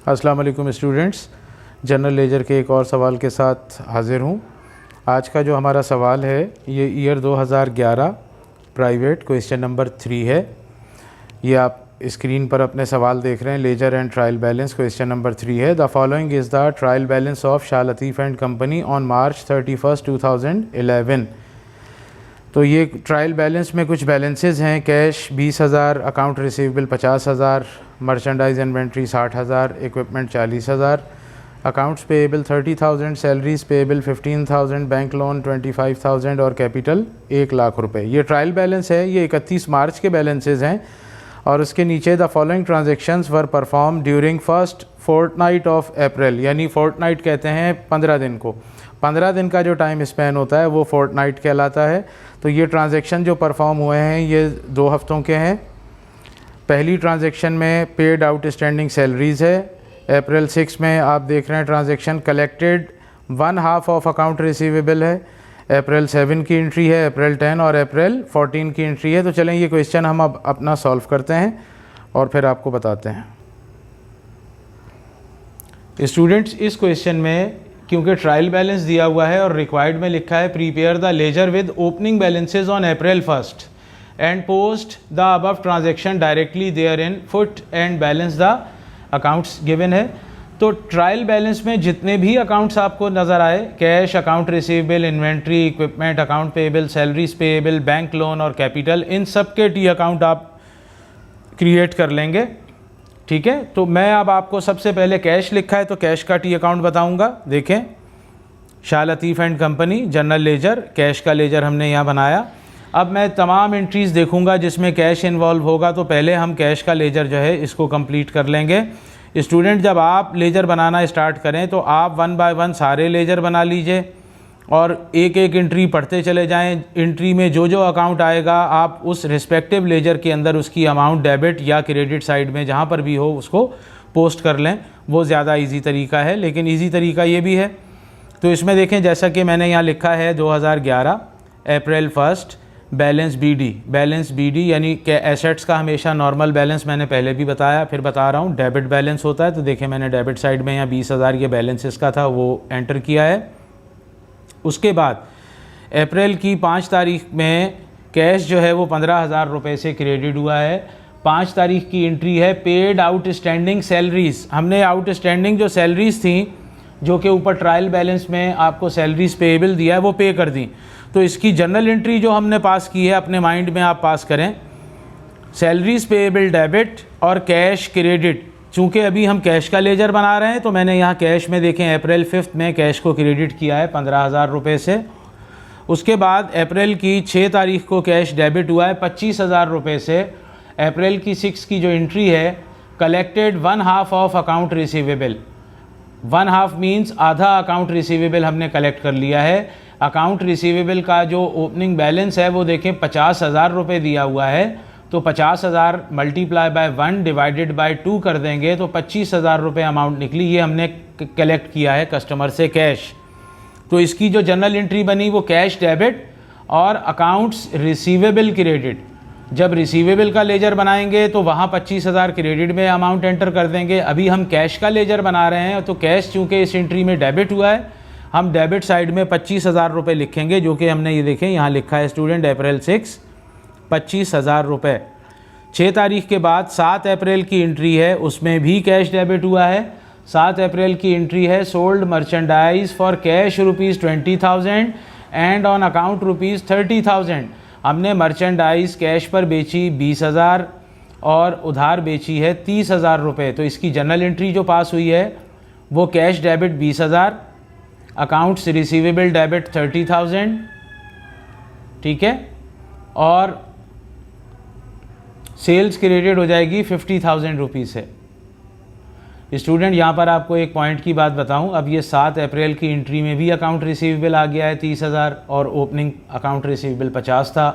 अस्सलाम वालेकुम students, general ledger के एक और सवाल के साथ हाज़िर हूँ। आज का जो हमारा सवाल है ये ईयर 2011 प्राइवेट क्वेश्चन नंबर 3 है। ये आप स्क्रीन पर अपने सवाल देख रहे हैं। Ledger and trial balance question number 3 है। The following is the trial balance of Shah Latif and company on March 31, 2011। तो ये ट्रायल बैलेंस में कुछ बैलेंसेस हैं। Cash 20,000, account receivable 50,000, merchandise inventory 60,000, equipment 40,000, accounts payable 30,000, salaries payable 15,000, bank loan 25,000 और capital 1 lakh रुपए। ये trial balance है। ये 31 मार्च के बैलेंसेस हैं। और उसके नीचे the following transactions were perform during first fortnight of April, यानी फोर्टनाइट कहते हैं 15 दिन को। 15 दिन का जो टाइम स्पैन होता है वो फोर्टनाइट कहलाता है। तो ये ट्रांजेक्शन जो परफॉर्म हुए हैं ये 2 हफ्तों के हैं। पहली ट्रांजेक्शन में पेड आउटस्टैंडिंग सैलरीज़ है। अप्रैल 6 में आप देख रहे हैं transaction collected 1/2 of account receivable है। अप्रैल 7 की एंट्री है, अप्रैल 10 और अप्रैल 14 की एंट्री है। तो चलें ये क्वेश्चन हम अब अपना सॉल्व करते हैं और फिर आपको बताते हैं। स्टूडेंट्स, इस क्वेश्चन में क्योंकि ट्रायल बैलेंस दिया हुआ है और रिक्वायर्ड में लिखा है prepare the ledger with opening balances on April 1 and post the above transaction directly there in foot and balance the accounts given है। तो ट्रायल बैलेंस में जितने भी अकाउंट्स आपको नज़र आए, cash, account receivable, inventory, equipment, account payable, salaries payable, bank loan और capital, इन सब के टी अकाउंट आप क्रिएट कर लेंगे। ठीक है, तो मैं अब आपको सबसे पहले कैश लिखा है तो कैश का टी अकाउंट बताऊंगा। देखें, Shah Latif and company general ledger, cash का लेजर हमने यहाँ बनाया। अब मैं तमाम एंट्रीज़ देखूंगा जिसमें कैश इन्वॉल्व होगा, तो पहले हम कैश का लेजर जो है इसको कंप्लीट कर लेंगे। स्टूडेंट, जब आप लेजर बनाना स्टार्ट करें तो आप 1 बाय 1 सारे लेजर बना लीजिए और एक एक एंट्री पढ़ते चले जाएं। एंट्री में जो जो अकाउंट आएगा आप उस रिस्पेक्टिव लेजर के अंदर उसकी अमाउंट डेबिट या क्रेडिट साइड में जहाँ पर भी हो उसको पोस्ट कर लें। वो ज़्यादा इजी तरीका है, लेकिन इजी तरीका ये भी है। तो इसमें देखें, जैसा कि मैंने यहाँ लिखा है 2011 अप्रैल 1 बैलेंस बीडी यानी कि एसेट्स का हमेशा नॉर्मल बैलेंस मैंने पहले भी बताया, फिर बता रहा हूँ, डेबिट बैलेंस होता है। तो देखें, मैंने डेबिट साइड में यहाँ 20,000 ये बैलेंसेस का था वो एंटर किया है। उसके बाद अप्रैल की 5 तारीख में कैश जो है वो 15,000 रुपये से क्रेडिट हुआ है। 5 तारीख की एंट्री है पेड आउटस्टैंडिंग सैलरीज़। हमने आउटस्टैंडिंग जो सैलरीज़ थी, जो कि ऊपर ट्रायल बैलेंस में आपको सैलरीज पेएबल दिया है, वो पे कर दी। तो इसकी जनरल एंट्री जो हमने पास की है, अपने माइंड में आप पास करें, सैलरीज पेएबल डेबिट और कैश क्रेडिट। चूँकि अभी हम कैश का लेजर बना रहे हैं तो मैंने यहाँ कैश में देखें अप्रैल 5 में कैश को क्रेडिट किया है 15,000 रुपये से। उसके बाद अप्रैल की 6 तारीख को कैश डेबिट हुआ है 25,000 रुपये से। अप्रैल की 6 की जो एंट्री है, collected 1/2 of account receivable. 1/2 means आधा अकाउंट रिसीवेबल हमने कलेक्ट कर लिया है। अकाउंट रिसीवेबल का जो ओपनिंग बैलेंस है वो देखें 50,000 रुपये दिया हुआ है। तो 50,000 मल्टीप्लाई बाय 1 डिवाइडेड बाय 2 कर देंगे तो 25,000 रुपये अमाउंट निकली। ये हमने कलेक्ट किया है कस्टमर से कैश। तो इसकी जो जनरल एंट्री बनी वो कैश डेबिट और अकाउंट्स रिसीवेबल क्रेडिट। जब रिसीवेबल का लेजर बनाएंगे तो वहाँ 25,000 क्रेडिट में अमाउंट एंटर कर देंगे। अभी हम कैश का लेजर बना रहे हैं तो कैश चूँकि इस एंट्री में डेबिट हुआ है, हम डेबिट साइड में 25,000 रुपये लिखेंगे, जो कि हमने ये देखें यहाँ लिखा है स्टूडेंट अप्रैल 6 25,000 रुपये। 6 तारीख के बाद 7 अप्रैल की एंट्री है, उसमें भी कैश डेबिट हुआ है। 7 अप्रैल की एंट्री है sold merchandise for cash ₹20,000 and on account ₹30,000। हमने मर्चेंडाइज कैश पर बेची 20,000 और उधार बेची है 30,000 रुपये। तो इसकी जनरल एंट्री जो पास हुई है वो cash debit 20,000, accounts receivable debit 30,000, ठीक है, और सेल्स क्रेडिट हो जाएगी 50,000 रुपीज़ से। स्टूडेंट, यहाँ पर आपको एक पॉइंट की बात बताऊँ, अब ये 7 अप्रैल की एंट्री में भी अकाउंट रिसीवेबल आ गया है 30,000 और ओपनिंग अकाउंट रिसीवेबल 50 था।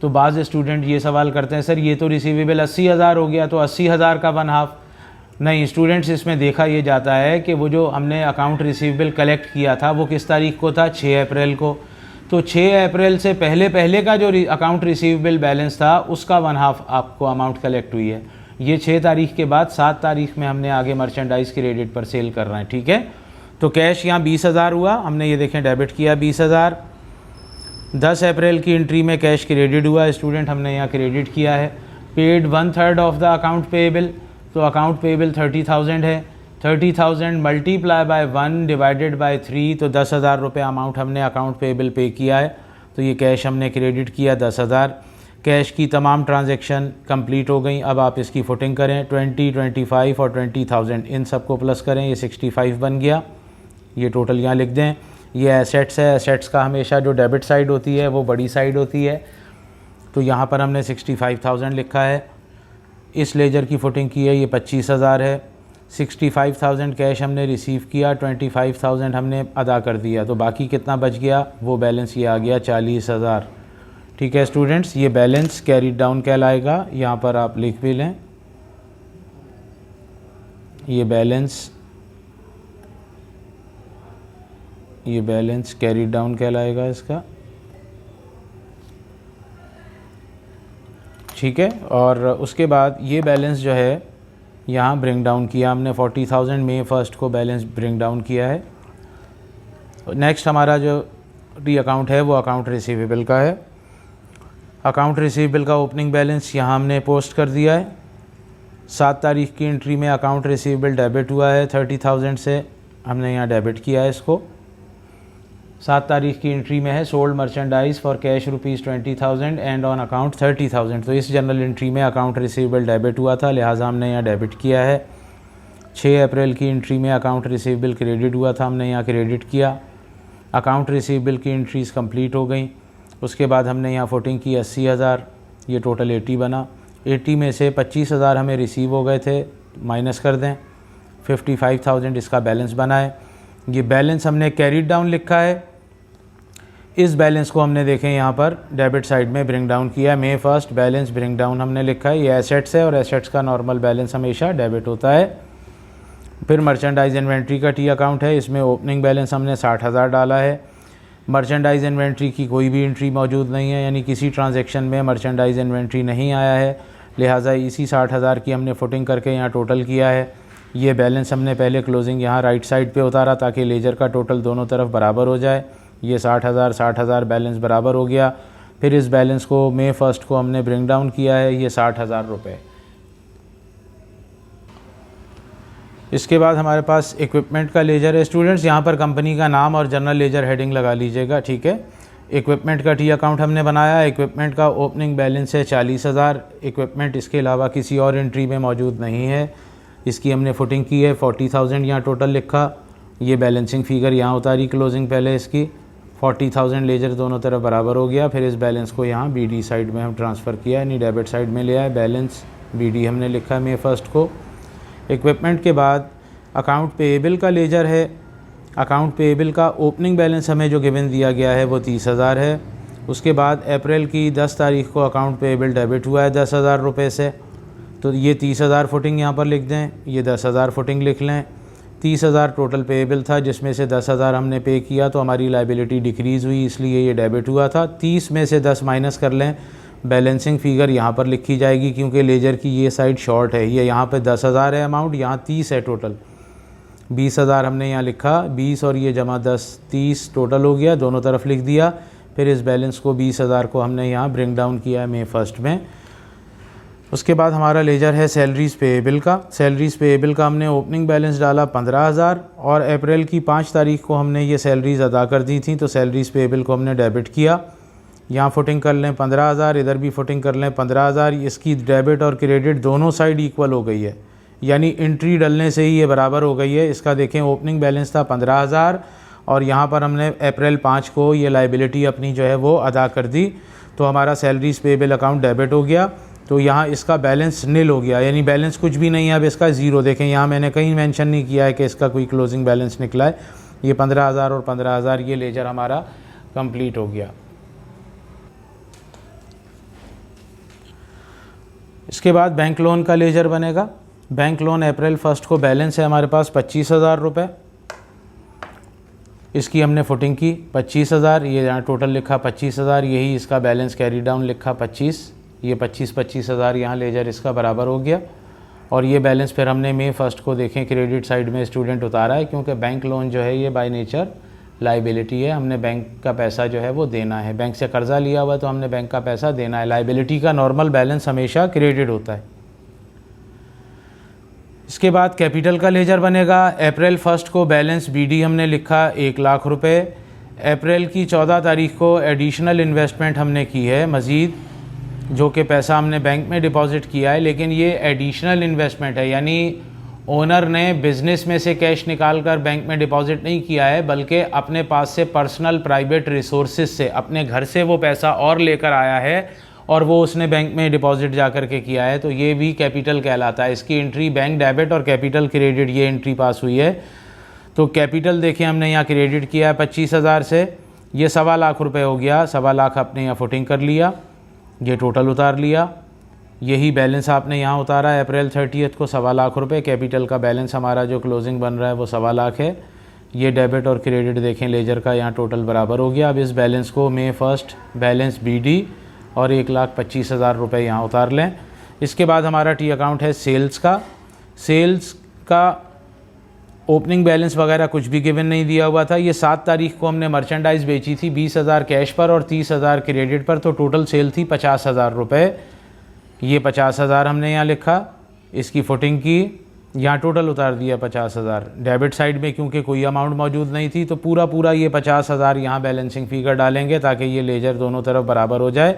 तो बाज़ स्टूडेंट ये सवाल करते हैं, सर ये तो रिसीवेबल 80,000 हो गया, तो 80,000 का 1/2। नहीं स्टूडेंट्स, इसमें देखा ये जाता है कि वो जो हमने अकाउंट रिसीवेबल कलेक्ट किया था वो किस तारीख को था, 6 अप्रैल को। तो 6 अप्रैल से पहले का जो अकाउंट रिसीवेबल बैलेंस था उसका 1/2 आपको अमाउंट कलेक्ट हुई है। ये 6 तारीख के बाद 7 तारीख में हमने आगे मर्चेंडाइज़ क्रेडिट पर सेल कर रहे हैं, ठीक है। तो कैश यहाँ 20,000 हुआ, हमने ये देखें डेबिट किया 20,000। 10 अप्रैल की एंट्री में कैश क्रेडिट हुआ स्टूडेंट, हमने यहाँ क्रेडिट किया है। Paid 1/3 of the account payable, तो अकाउंट पेएबल 30,000 है। 30,000 मल्टीप्लाई बाय 1 डिवाइडेड बाय 3, तो 10,000 रुपये अमाउंट हमने अकाउंट पेएबल पे किया है। तो ये कैश हमने क्रेडिट किया 10,000। कैश की तमाम ट्रांजैक्शन कंप्लीट हो गई। अब आप इसकी फुटिंग करें, 20, 25 और 20,000 इन सबको प्लस करें, ये 65 बन गया। ये टोटल यहाँ लिख दें। ये एसेट्स है, एसेट्स का हमेशा जो डेबिट साइड होती है वो बड़ी साइड होती है, तो यहाँ पर हमने 65,000 लिखा है। इस लेजर की फुटिंग की है, ये 25,000 है। 65,000 कैश हमने रिसीव किया, 25,000 हमने अदा कर दिया, तो बाकी कितना बच गया, वो बैलेंस ये आ गया 40,000। ठीक है स्टूडेंट्स, ये बैलेंस कैरीड डाउन कहलाएगा। यहाँ पर आप लिख भी लें, ये बैलेंस कैरीड डाउन कहलाएगा इसका, ठीक है। और उसके बाद ये बैलेंस जो है यहाँ ब्रिंग डाउन किया हमने, 40,000 मई 1 को बैलेंस ब्रिंग डाउन किया है। नेक्स्ट हमारा जो अकाउंट है वो अकाउंट रिसीवेबल का है। अकाउंट रिसीवेबल का ओपनिंग बैलेंस यहाँ हमने पोस्ट कर दिया है। 7 तारीख की एंट्री में अकाउंट रिसीवेबल डेबिट हुआ है, 30,000 से हमने यहाँ डेबिट किया है इसको। 7 तारीख की एंट्री में है sold merchandise for cash ₹20,000 and on account 30,000, तो इस जनरल एंट्री में अकाउंट रिसीवेबल डेबिट हुआ था, लिहाजा हमने यहाँ डेबिट किया है। 6 अप्रैल की एंट्री में अकाउंट रिसीवेबल क्रेडिट हुआ था, हमने यहाँ क्रेडिट किया। अकाउंट रिसीवेबल की एंट्रीज़ कंप्लीट हो गई। उसके बाद हमने यहाँ फुटिंग की 80,000, ये टोटल 80 बना। 80 में से 25,000 हमें रिसीव हो गए थे, माइनस कर दें, 55,000 इसका बैलेंस बना है। ये बैलेंस हमने कैरीड डाउन लिखा है। इस बैलेंस को हमने देखें यहाँ पर डेबिट साइड में ब्रिंग डाउन किया है। मई 1 बैलेंस ब्रिंग डाउन हमने लिखा है। ये एसेट्स है और एसेट्स का नॉर्मल बैलेंस हमेशा डेबिट होता है। फिर मर्चेंडाइज इन्वेंट्री का टी अकाउंट है, इसमें ओपनिंग बैलेंस हमने 60,000 डाला है। मर्चेंडाइज इन्वेंट्री की कोई भी एंट्री मौजूद नहीं है, यानी किसी ट्रांजैक्शन में मर्चेंडाइज इन्वेंट्री नहीं आया है, लिहाजा इसी 60,000 की हमने फुटिंग करके यहाँ टोटल किया है। ये बैलेंस हमने पहले क्लोजिंग यहाँ राइट साइड पे उतारा ताकि लेजर का टोटल दोनों तरफ बराबर हो जाए। ये 60,000 बैलेंस बराबर हो गया। फिर इस बैलेंस को मई 1 को हमने ब्रिंग डाउन किया है, ये 60,000 रुपये। इसके बाद हमारे पास इक्विपमेंट का लेजर है स्टूडेंट्स। यहाँ पर कंपनी का नाम और जनरल लेजर हेडिंग लगा लीजिएगा, ठीक है। इक्विपमेंट का टी अकाउंट हमने बनाया। इक्विपमेंट का ओपनिंग बैलेंस है 40,000। इक्विपमेंट इसके अलावा किसी और एंट्री में मौजूद नहीं है, इसकी हमने फुटिंग की है। 40,000 यहाँ टोटल लिखा। ये बैलेंसिंग फ़िगर यहाँ उतारी क्लोजिंग पहले इसकी। 40,000 लेजर दोनों तरफ बराबर हो गया। फिर इस बैलेंस को यहाँ बीडी साइड में हम ट्रांसफ़र किया, यानी डेबिट साइड में ले आए। बैलेंस बीडी हमने लिखा है मई 1 को। इक्विपमेंट के बाद अकाउंट पेएबल का लेजर है। अकाउंट पेएबल का ओपनिंग बैलेंस हमें जो गिवन दिया गया है वो 30,000 है। उसके बाद अप्रैल की 10 तारीख को अकाउंट पेएबल डेबिट हुआ है 10,000 रुपये से, तो ये 30,000 फुटिंग यहाँ पर लिख दें, ये 10,000 फुटिंग लिख लें। 30,000 टोटल पेएबल था, जिसमें से 10,000 हमने पे किया, तो हमारी लायबिलिटी डिक्रीज़ हुई, इसलिए ये डेबिट हुआ था। 30 में से 10 माइनस कर लें, बैलेंसिंग फ़िगर यहाँ पर लिखी जाएगी, क्योंकि लेजर की ये साइड शॉर्ट है। ये यहाँ पे 10,000 है अमाउंट, यहाँ 30 है टोटल। 20,000 हमने यहाँ लिखा, 20 और ये जमा 10, 30 टोटल हो गया, दोनों तरफ लिख दिया। फिर इस बैलेंस को 20,000 को हमने यहाँ ब्रिंग डाउन किया है मई 1 में। उसके बाद हमारा लेजर है सैलरीज़ पेएबल का। सैलरीज़ पेएबल का हमने ओपनिंग बैलेंस डाला 15,000 और अप्रैल की 5 तारीख को हमने ये सैलरीज़ अदा कर दी थी, तो सैलरीज़ पेएबल को हमने डेबिट किया। यहाँ फुटिंग कर लें 15,000, इधर भी फुटिंग कर लें 15,000। इसकी डेबिट और क्रेडिट दोनों साइड इक्वल हो गई है, यानी एंट्री डलने से ही ये बराबर हो गई है। इसका देखें ओपनिंग बैलेंस था 15,000 और यहाँ पर हमने अप्रैल 5 को ये लायबिलिटी अपनी जो है वो अदा कर दी, तो हमारा सैलरीज़ पेएबल अकाउंट डेबिट हो गया। तो यहाँ इसका बैलेंस नील हो गया, यानी बैलेंस कुछ भी नहीं है, अब इसका ज़ीरो। देखें यहाँ मैंने कहीं मेंशन नहीं किया है कि इसका कोई क्लोजिंग बैलेंस निकला है। ये 15,000 और 15,000 ये लेजर हमारा कंप्लीट हो गया। इसके बाद बैंक लोन का लेजर बनेगा। बैंक लोन अप्रैल 1 को बैलेंस है हमारे पास 25,000 रुपये। इसकी हमने फुटिंग की 25,000, ये यहाँ टोटल लिखा 25,000, यही इसका बैलेंस कैरी डाउन लिखा 25। ये 25,000 यहाँ लेजर इसका बराबर हो गया। और ये बैलेंस फिर हमने मई 1 को देखें क्रेडिट साइड में स्टूडेंट उतारा है, क्योंकि बैंक लोन जो है ये बाय नेचर लाइबिलिटी है, हमने बैंक का पैसा जो है वो देना है, बैंक से कर्जा लिया हुआ तो हमने बैंक का पैसा देना है। लाइबिलिटी का नॉर्मल बैलेंस हमेशा क्रेडिट होता है। इसके बाद कैपिटल का लेजर बनेगा। अप्रैल 1 को बैलेंस बीडी हमने लिखा 1 लाख रुपए। अप्रैल की 14 तारीख को एडिशनल इन्वेस्टमेंट हमने की है मज़ीद, जो कि पैसा हमने बैंक में डिपॉजिट किया है, लेकिन ये एडिशनल इन्वेस्टमेंट है, यानी ओनर ने बिज़नेस में से कैश निकाल कर बैंक में डिपॉजिट नहीं किया है, बल्कि अपने पास से पर्सनल प्राइवेट रिसोर्सेज से अपने घर से वो पैसा और लेकर आया है और वो उसने बैंक में डिपॉजिट जा कर के किया है, तो ये भी कैपिटल कहलाता है। इसकी एंट्री बैंक डेबिट और कैपिटल क्रेडिट ये एंट्री पास हुई है। तो कैपिटल देखिए हमने यहाँ क्रेडिट किया है 25,000 से, ये 1.25 लाख रुपए हो गया। 1.25 लाख आपने यहाँ फुटिंग कर लिया, ये टोटल उतार लिया। यही बैलेंस आपने यहाँ उतारा है अप्रैल 30 को 1.25 लाख रुपए। कैपिटल का बैलेंस हमारा जो क्लोजिंग बन रहा है वो 1.25 लाख है। ये डेबिट और क्रेडिट देखें लेजर का यहाँ टोटल बराबर हो गया। अब इस बैलेंस को मई 1 बैलेंस बीडी और 1,25,000 रुपये यहाँ उतार लें। इसके बाद हमारा टी अकाउंट है सेल्स का। सेल्स का ओपनिंग बैलेंस वगैरह कुछ भी गिवन नहीं दिया हुआ था। ये 7 तारीख को हमने मर्चेंडाइज़ बेची थी 20,000 कैश पर और 30,000 क्रेडिट पर, तो टोटल सेल थी 50,000 रुपये। ये 50,000 हमने यहाँ लिखा, इसकी फुटिंग की, यहाँ टोटल उतार दिया 50,000। डेबिट साइड में क्योंकि कोई अमाउंट मौजूद नहीं थी तो पूरा ये 50,000 यहाँ बैलेंसिंग फिगर डालेंगे ताकि ये लेजर दोनों तरफ बराबर हो जाए।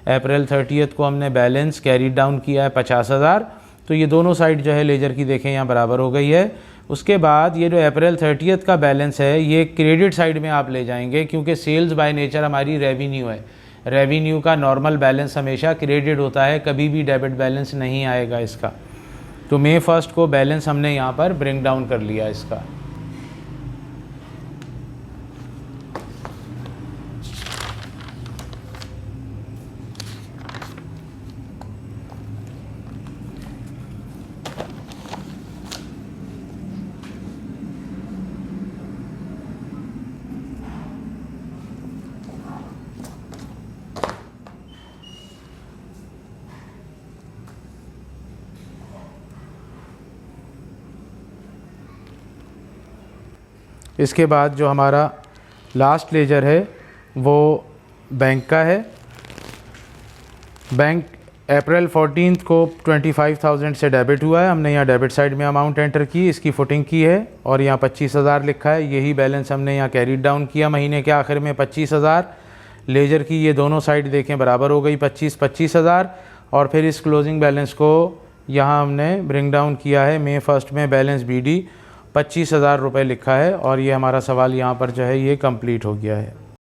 अप्रैल 30 को हमने बैलेंस कैरी डाउन किया है 50,000, तो ये दोनों साइड जो है लेजर की देखें यहाँ बराबर हो गई है। उसके बाद ये जो अप्रैल 30 का बैलेंस है ये क्रेडिट साइड में आप ले जाएंगे, क्योंकि सेल्स बाय नेचर हमारी रेवेन्यू है। रेवेन्यू का नॉर्मल बैलेंस हमेशा क्रेडिट होता है, कभी भी डेबिट बैलेंस नहीं आएगा इसका। तो मई 1 को बैलेंस हमने यहाँ पर ब्रिंग डाउन कर लिया इसका। इसके बाद जो हमारा लास्ट लेजर है वो बैंक का है। बैंक अप्रैल 14 को 25,000 से डेबिट हुआ है, हमने यहाँ डेबिट साइड में अमाउंट एंटर की, इसकी फुटिंग की है और यहाँ 25,000 लिखा है। यही बैलेंस हमने यहाँ कैरी डाउन किया महीने के आखिर में 25,000। लेजर की ये दोनों साइड देखें बराबर हो गई 25,000 और फिर इस क्लोजिंग बैलेंस को यहाँ हमने ब्रिंग डाउन किया है। मई 1 में बैलेंस बीडी 25,000 रुपये लिखा है और ये हमारा सवाल यहाँ पर जो है ये कंप्लीट हो गया है।